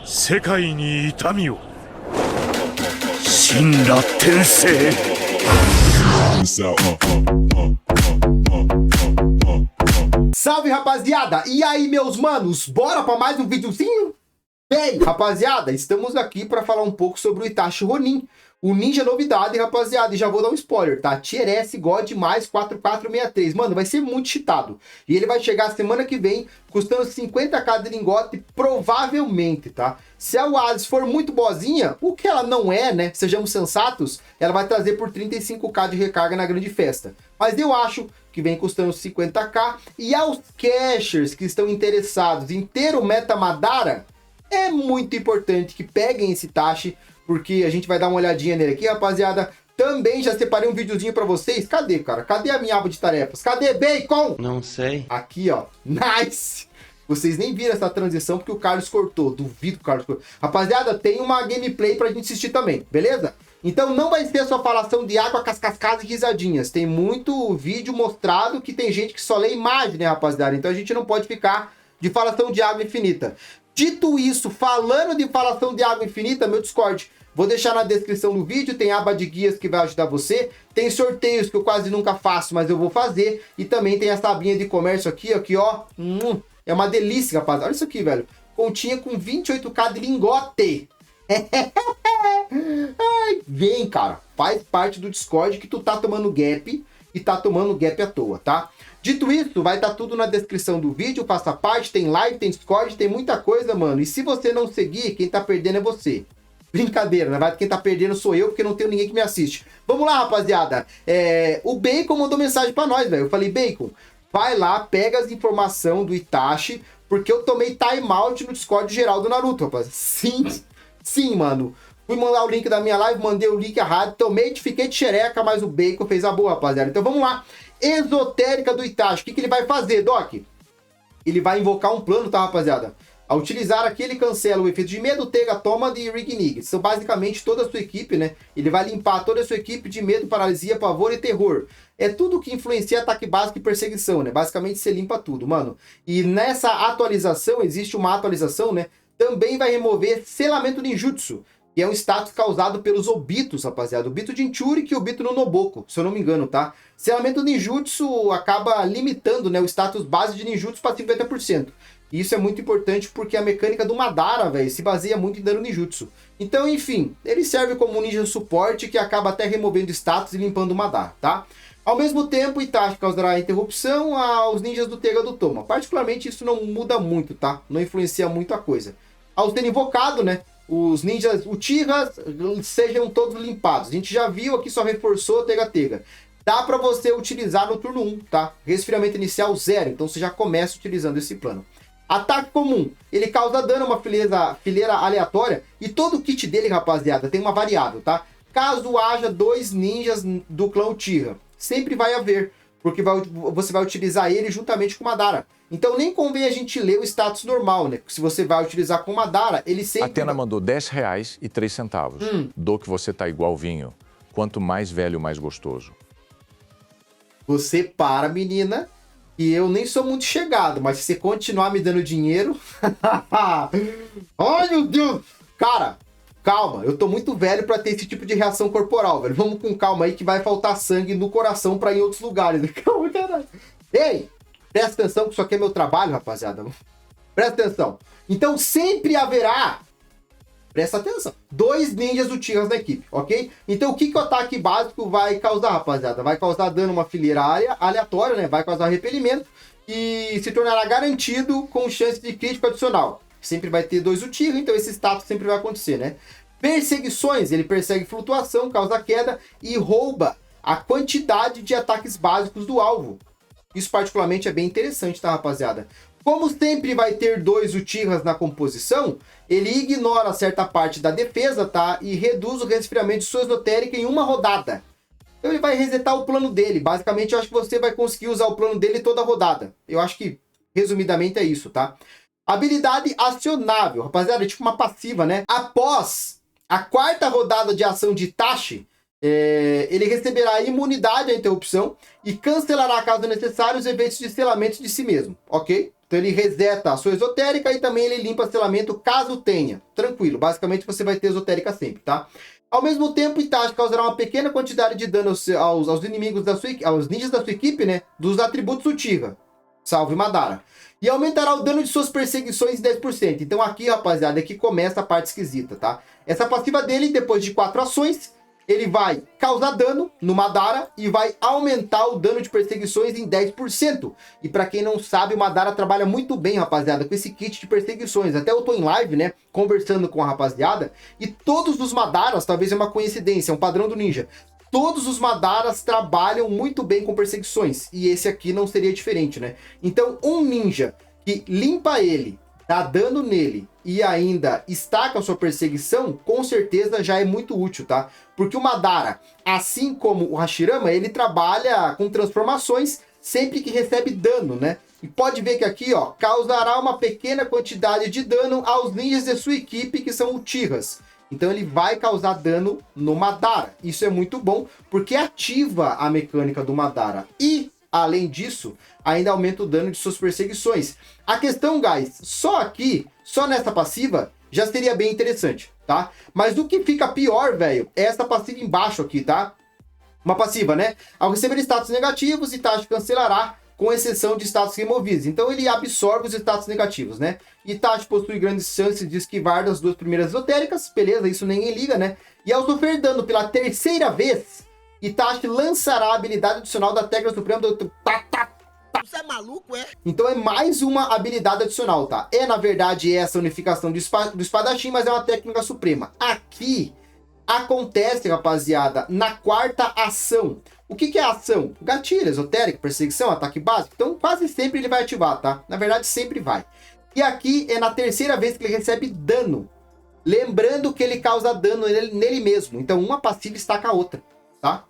世界に痛みを神羅転生 Salve, rapaziada! E aí, meus manos? Bora pra mais um videozinho? Bem, rapaziada, estamos aqui pra falar um pouco sobre o Itachi Ronin, o ninja novidade, rapaziada, e já vou dar um spoiler, tá? Tier S God mais 4463, mano, vai ser muito cheatado. E ele vai chegar semana que vem, custando 50k de lingote, provavelmente, tá? Se a Alice for muito boazinha, o que ela não é, né? Sejamos sensatos, ela vai trazer por 35k de recarga na grande festa. Mas eu acho que vem custando 50k, e aos cashers que estão interessados em ter o Meta Madara, é muito importante que peguem esse Itachi, porque a gente vai dar uma olhadinha nele aqui, rapaziada. Também já separei um videozinho pra vocês. Cadê, cara? Cadê a minha aba de tarefas? Cadê, Bacon? Não sei. Aqui, ó. Nice! Vocês nem viram essa transição porque o Carlos cortou. Duvido que o Carlos cortou. Rapaziada, tem uma gameplay pra gente assistir também, beleza? Então não vai ser só falação de água, cascascadas e risadinhas. Tem muito vídeo mostrado que tem gente que só lê imagem, né, rapaziada? Então a gente não pode ficar de falação de água infinita. Dito isso, falando de falação de água infinita, meu Discord, vou deixar na descrição do vídeo, tem aba de guias que vai ajudar você, tem sorteios que eu quase nunca faço, mas eu vou fazer, e também tem essa abinha de comércio aqui, ó, é uma delícia, rapaz, olha isso aqui, velho, continha com 28k de lingote. Ai, vem, cara, faz parte do Discord que tu tá tomando gap, e tá tomando gap à toa, tá? Dito isso, vai estar tudo na descrição do vídeo, faça parte, tem live, tem Discord, tem muita coisa, mano. E se você não seguir, quem tá perdendo é você. Brincadeira, na verdade quem tá perdendo sou eu, porque não tenho ninguém que me assiste. Vamos lá, rapaziada. O Bacon mandou mensagem pra nós, velho. Eu falei, Bacon, vai lá, pega as informações do Itachi, porque eu tomei timeout no Discord geral do Naruto, rapaz. Sim, mano. Fui mandar o link da minha live, mandei o link errado, tomei, fiquei de xereca, mas o Bacon fez a boa, rapaziada. Então vamos lá. Esotérica do Itachi. O que ele vai fazer, Doc? Ele vai invocar um plano, tá, rapaziada? Ao utilizar aqui, ele cancela o efeito de medo, Tega, toma de Rignig. São basicamente toda a sua equipe, né? Ele vai limpar toda a sua equipe de medo, paralisia, pavor e terror. É tudo que influencia ataque básico e perseguição, né? Basicamente você limpa tudo, mano. E nessa atualização, existe uma atualização, né? Também vai remover selamento ninjutsu, que é um status causado pelos Obitos, rapaziada. O Obito Jinchuriki e o Obito no Noboko, se eu não me engano, tá? Selamento ninjutsu acaba limitando, né, o status base de ninjutsu para 50%. E isso é muito importante porque a mecânica do Madara, velho, se baseia muito em dano ninjutsu. Então, enfim, ele serve como um ninja suporte que acaba até removendo status e limpando o Madara, tá? Ao mesmo tempo, Itachi causará interrupção aos ninjas do Tega do Toma. Particularmente, isso não muda muito, tá? Não influencia muito a coisa. Ao ser invocado, né, os ninjas Uchihas sejam todos limpados. A gente já viu aqui, só reforçou Tega. Dá pra você utilizar no turno 1, tá? Resfriamento inicial 0, então você já começa utilizando esse plano. Ataque comum, ele causa dano a uma fileira aleatória, e todo o kit dele, rapaziada, tem uma variável, tá? Caso haja 2 ninjas do clã Uchiha, sempre vai haver, porque você vai utilizar ele juntamente com Madara. Então nem convém a gente ler o status normal, né? Se você vai utilizar com Madara, ele sempre... Atena mandou R$10,03. Do que você tá igual vinho. Quanto mais velho, mais gostoso. Você para, menina, e eu nem sou muito chegado, mas se você continuar me dando dinheiro... Ai, meu Deus! Cara, calma, eu tô muito velho pra ter esse tipo de reação corporal, velho. Vamos com calma aí que vai faltar sangue no coração pra ir em outros lugares. Calma, caralho. Ei! Presta atenção que isso aqui é meu trabalho, rapaziada. Presta atenção. Então sempre haverá, presta atenção, 2 ninjas Uchihas na equipe, ok? Então o que o ataque básico vai causar, rapaziada? Vai causar dano a uma fileira aleatória, né? Vai causar repelimento e se tornará garantido com chance de crítico adicional. Sempre vai ter 2 Uchihas, então esse status sempre vai acontecer, né? Perseguições, ele persegue flutuação, causa queda e rouba a quantidade de ataques básicos do alvo. Isso particularmente é bem interessante, tá, rapaziada? Como sempre vai ter 2 Uchihas na composição, ele ignora certa parte da defesa, tá? E reduz o resfriamento de sua esotérica em uma rodada. Então ele vai resetar o plano dele. Basicamente, eu acho que você vai conseguir usar o plano dele toda a rodada. Eu acho que, resumidamente, é isso, tá? Habilidade acionável. Rapaziada, é tipo uma passiva, né? Após a 4ª rodada de ação de Itachi, Ele receberá imunidade à interrupção e cancelará, caso necessário, os eventos de selamento de si mesmo, ok? Então ele reseta a sua esotérica e também ele limpa selamento caso tenha. Tranquilo, basicamente você vai ter esotérica sempre, tá? Ao mesmo tempo, Itachi causará uma pequena quantidade de dano aos inimigos aos ninjas da sua equipe, né? Dos atributos Uchiha, salve Madara. E aumentará o dano de suas perseguições em 10%. Então aqui, rapaziada, é que começa a parte esquisita, tá? Essa passiva dele, depois de 4 ações, ele vai causar dano no Madara e vai aumentar o dano de perseguições em 10%. E pra quem não sabe, o Madara trabalha muito bem, rapaziada, com esse kit de perseguições. Até eu tô em live, né, conversando com a rapaziada, e todos os Madaras, talvez é uma coincidência, é um padrão do ninja, todos os Madaras trabalham muito bem com perseguições. E esse aqui não seria diferente, né? Então, um ninja que limpa ele, dá dano nele e ainda estaca a sua perseguição, com certeza já é muito útil, tá? Porque o Madara, assim como o Hashirama, ele trabalha com transformações sempre que recebe dano, né? E pode ver que aqui, ó, causará uma pequena quantidade de dano aos ninjas de sua equipe, que são Uchihas. Então ele vai causar dano no Madara. Isso é muito bom, porque ativa a mecânica do Madara. E, além disso, ainda aumenta o dano de suas perseguições. A questão, guys, só aqui, só nessa passiva, já seria bem interessante, tá? Mas o que fica pior, velho, é essa passiva embaixo aqui, tá? Uma passiva, né? Ao receber status negativos, Itachi cancelará, com exceção de status removidos. Então ele absorve os status negativos, né? Itachi possui grandes chances de esquivar das 2 primeiras esotéricas, beleza, isso ninguém liga, né? E ao sofrer dano pela 3ª vez, Itachi lançará a habilidade adicional da técnica suprema do... Você é maluco, é? Então é mais uma habilidade adicional, tá? É, na verdade, essa unificação do espadachim, mas é uma técnica suprema. Aqui acontece, rapaziada, na 4ª ação. O que é a ação? Gatilho, esotérico, perseguição, ataque básico. Então quase sempre ele vai ativar, tá? Na verdade, sempre vai. E aqui é na 3ª vez que ele recebe dano. Lembrando que ele causa dano nele mesmo. Então uma passiva estaca a outra, tá?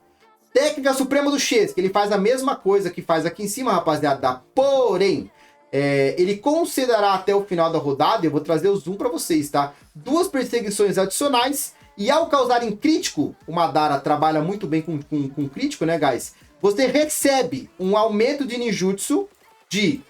Técnica suprema do X, que ele faz a mesma coisa que faz aqui em cima, rapaziada. Porém, ele concederá até o final da rodada, eu vou trazer o zoom para vocês, tá? 2 perseguições adicionais. E ao causar em crítico, o Madara trabalha muito bem com crítico, né, guys? Você recebe um aumento de ninjutsu de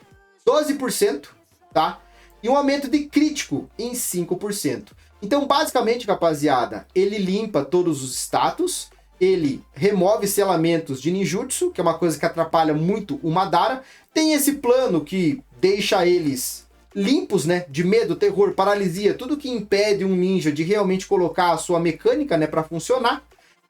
12%, tá? E um aumento de crítico em 5%. Então, basicamente, rapaziada, ele limpa todos os status, ele remove selamentos de ninjutsu, que é uma coisa que atrapalha muito o Madara. Tem esse plano que deixa eles limpos, né, de medo, terror, paralisia, tudo que impede um ninja de realmente colocar a sua mecânica, né, para funcionar.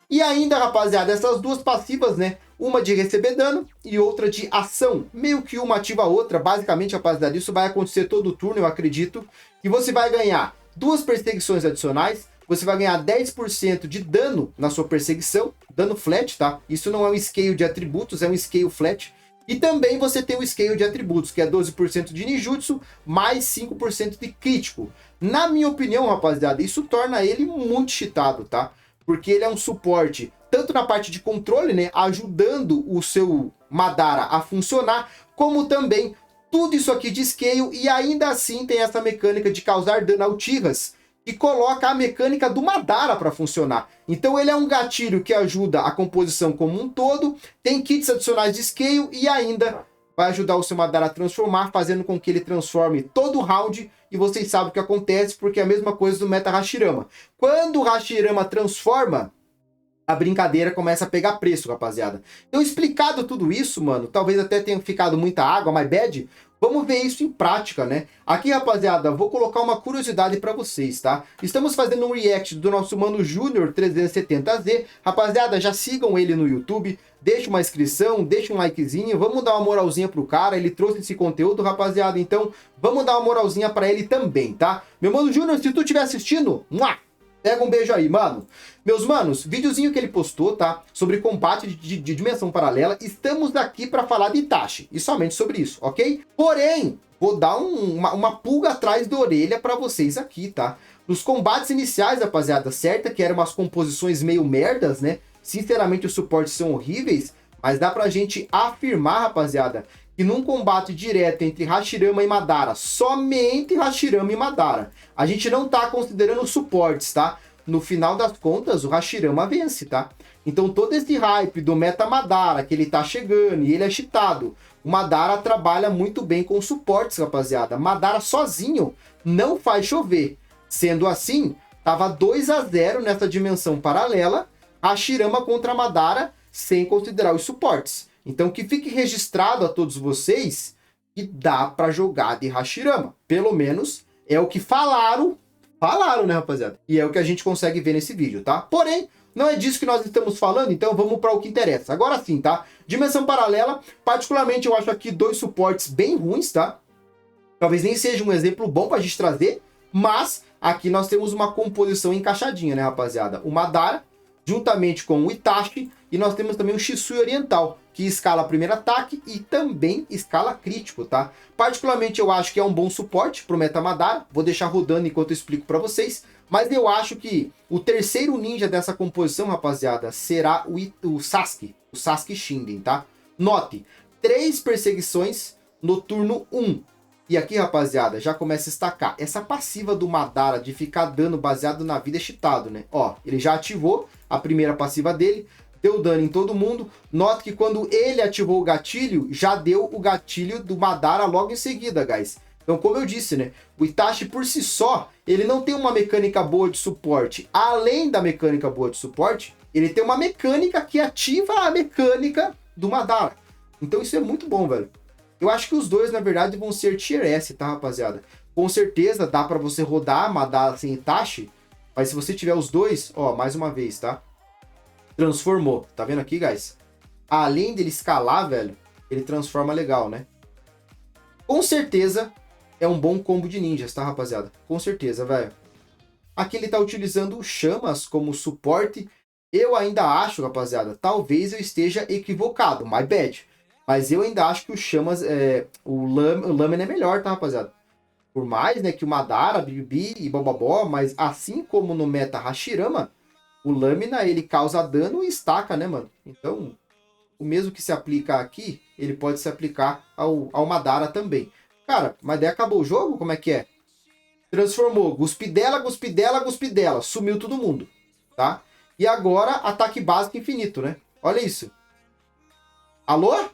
E ainda, rapaziada, essas 2 passivas, né, uma de receber dano e outra de ação, meio que uma ativa a outra. Basicamente, rapaziada, isso vai acontecer todo turno, eu acredito, e você vai ganhar 2 perseguições adicionais, você vai ganhar 10% de dano na sua perseguição, dano flat, tá? Isso não é um scale de atributos, é um scale flat. E também você tem o scale de atributos, que é 12% de ninjutsu, mais 5% de crítico. Na minha opinião, rapaziada, isso torna ele muito cheatado, tá? Porque ele é um suporte, tanto na parte de controle, né, ajudando o seu Madara a funcionar, como também tudo isso aqui de scale, e ainda assim tem essa mecânica de causar dano a Uchihas, que coloca a mecânica do Madara para funcionar. Então ele é um gatilho que ajuda a composição como um todo, tem kits adicionais de scale e ainda vai ajudar o seu Madara a transformar, fazendo com que ele transforme todo o round, e vocês sabem o que acontece, porque é a mesma coisa do Meta Hashirama. Quando o Hashirama transforma, a brincadeira começa a pegar preço, rapaziada. Então, explicado tudo isso, mano, talvez até tenha ficado muita água, my bad. Vamos ver isso em prática, né? Aqui, rapaziada, vou colocar uma curiosidade para vocês, tá? Estamos fazendo um react do nosso mano Júnior 370Z. Rapaziada, já sigam ele no YouTube, deixa uma inscrição, deixa um likezinho, vamos dar uma moralzinha pro cara, ele trouxe esse conteúdo, rapaziada, então vamos dar uma moralzinha para ele também, tá? Meu mano Júnior, se tu estiver assistindo, pega um beijo aí, mano. Meus manos, videozinho que ele postou, tá? Sobre combate de dimensão paralela. Estamos aqui para falar de Itachi. E somente sobre isso, ok? Porém, vou dar uma pulga atrás da orelha para vocês aqui, tá? Nos combates iniciais, rapaziada, certa que eram umas composições meio merdas, né? Sinceramente, os suportes são horríveis. Mas dá pra gente afirmar, rapaziada, que num combate direto entre Hashirama e Madara, somente Hashirama e Madara, a gente não tá considerando os suportes, tá? no final das contas, o Hashirama vence, tá? Então todo esse hype do meta Madara, que ele tá chegando e ele é cheatado, o Madara trabalha muito bem com suportes, rapaziada. Madara sozinho não faz chover. Sendo assim, tava 2-0 nessa dimensão paralela, Hashirama contra Madara, sem considerar os suportes. Então que fique registrado a todos vocês que dá pra jogar de Hashirama. Pelo menos é o que falaram, né, rapaziada? E é o que a gente consegue ver nesse vídeo, tá? Porém, não é disso que nós estamos falando, então vamos para o que interessa. Agora sim, tá? Dimensão paralela, particularmente eu acho aqui 2 suportes bem ruins, tá? Talvez nem seja um exemplo bom pra gente trazer, mas aqui nós temos uma composição encaixadinha, né, rapaziada? O Madara, juntamente com o Itachi, e nós temos também o Shisui Oriental, que escala primeiro ataque e também escala crítico, tá? Particularmente eu acho que é um bom suporte pro meta Madara, vou deixar rodando enquanto eu explico pra vocês, mas eu acho que o terceiro ninja dessa composição, rapaziada, será o Sasuke Shinden, tá? Note, 3 perseguições no turno 1. E aqui, rapaziada, já começa a destacar. Essa passiva do Madara de ficar dano baseado na vida é cheatado, né? Ó, ele já ativou a primeira passiva dele, deu dano em todo mundo. Note que quando ele ativou o gatilho, já deu o gatilho do Madara logo em seguida, guys. Então, como eu disse, né? O Itachi por si só, ele não tem uma mecânica boa de suporte. Além da mecânica boa de suporte, ele tem uma mecânica que ativa a mecânica do Madara. Então isso é muito bom, velho. Eu acho que os dois, na verdade, vão ser Tier S, tá, rapaziada? Com certeza dá pra você rodar Madara sem Itachi, mas se você tiver os dois, ó, mais uma vez, tá? Transformou. Tá vendo aqui, guys? Além dele escalar, velho, ele transforma legal, né? Com certeza é um bom combo de ninjas, tá, rapaziada? Com certeza, velho. Aqui ele tá utilizando o Chamas como suporte. Eu ainda acho, rapaziada, talvez eu esteja equivocado, my bad. Mas eu ainda acho que o Chamas, o Lâmina é melhor, tá, rapaziada? Por mais, né, que o Madara, BBB e Bobobó, mas assim como no meta Hashirama, o Lâmina, ele causa dano e estaca, né, mano? Então, o mesmo que se aplica aqui, ele pode se aplicar ao Madara também. Cara, mas daí acabou o jogo? Como é que é? Transformou. Guspidela, Guspidela, Guspidela. Sumiu todo mundo, tá? E agora, ataque básico infinito, né? Olha isso. Alô?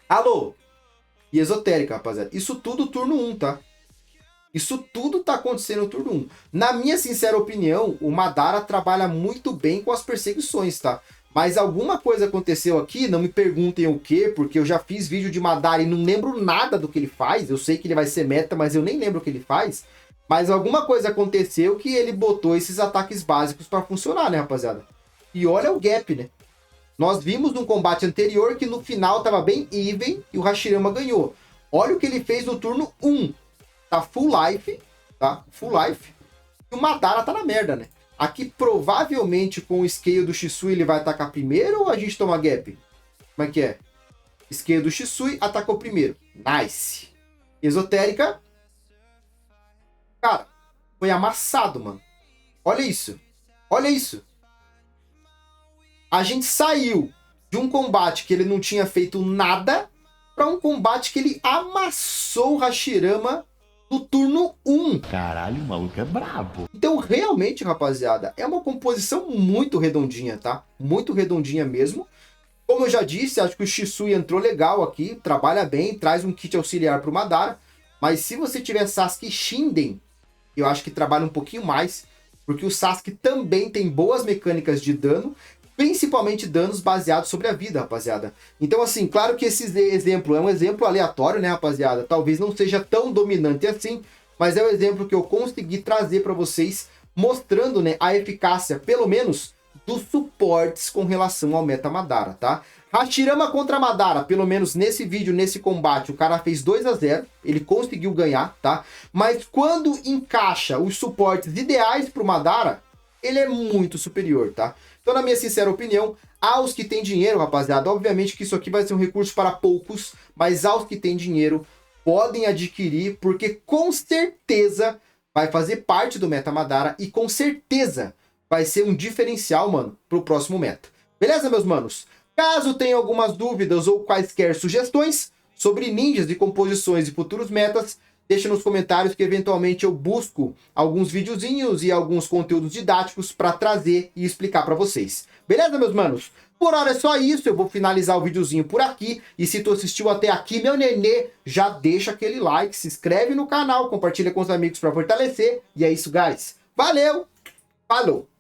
Alô? E esotérica, rapaziada. Isso tudo turno 1, tá? Isso tudo tá acontecendo no turno 1. Na minha sincera opinião, o Madara trabalha muito bem com as perseguições, tá? Mas alguma coisa aconteceu aqui, não me perguntem o que, porque eu já fiz vídeo de Madara e não lembro nada do que ele faz. Eu sei que ele vai ser meta, mas eu nem lembro o que ele faz. Mas alguma coisa aconteceu que ele botou esses ataques básicos pra funcionar, né, rapaziada? E olha o gap, né? Nós vimos num combate anterior que no final tava bem even e o Hashirama ganhou. Olha o que ele fez no turno 1. Tá full life, tá? Full life. E o Madara tá na merda, né? Aqui, provavelmente, com o Scale do Shisui, ele vai atacar primeiro ou a gente toma gap? Como é que é? Scale do Shisui, atacou primeiro. Nice. Esotérica. Cara, foi amassado, mano. Olha isso. Olha isso. A gente saiu de um combate que ele não tinha feito nada para um combate que ele amassou o Hashirama no turno 1. Caralho, o maluco é brabo. Então, realmente, rapaziada, é uma composição muito redondinha, tá? Muito redondinha mesmo. Como eu já disse, acho que o Shisui entrou legal aqui, trabalha bem, traz um kit auxiliar pro Madara. Mas se você tiver Sasuke Shinden, eu acho que trabalha um pouquinho mais, porque o Sasuke também tem boas mecânicas de dano, principalmente danos baseados sobre a vida, rapaziada. Então, assim, claro que esse exemplo é um exemplo aleatório, né, rapaziada? Talvez não seja tão dominante assim, mas é o exemplo que eu consegui trazer para vocês, mostrando, né, a eficácia, pelo menos, dos suportes com relação ao meta Madara, tá? Hashirama contra Madara, pelo menos nesse vídeo, nesse combate, o cara fez 2-0, ele conseguiu ganhar, tá? Mas quando encaixa os suportes ideais pro Madara, ele é muito superior, tá? Então, na minha sincera opinião, aos que têm dinheiro, rapaziada, obviamente que isso aqui vai ser um recurso para poucos, mas aos que têm dinheiro, podem adquirir, porque com certeza vai fazer parte do meta Madara e com certeza vai ser um diferencial, mano, pro próximo meta. Beleza, meus manos? Caso tenha algumas dúvidas ou quaisquer sugestões sobre ninjas e composições e futuros metas, deixa nos comentários que eventualmente eu busco alguns videozinhos e alguns conteúdos didáticos para trazer e explicar para vocês. Beleza, meus manos? Por hora é só isso, eu vou finalizar o videozinho por aqui. E se tu assistiu até aqui, meu nenê, já deixa aquele like, se inscreve no canal, compartilha com os amigos para fortalecer. E é isso, guys. Valeu, falou!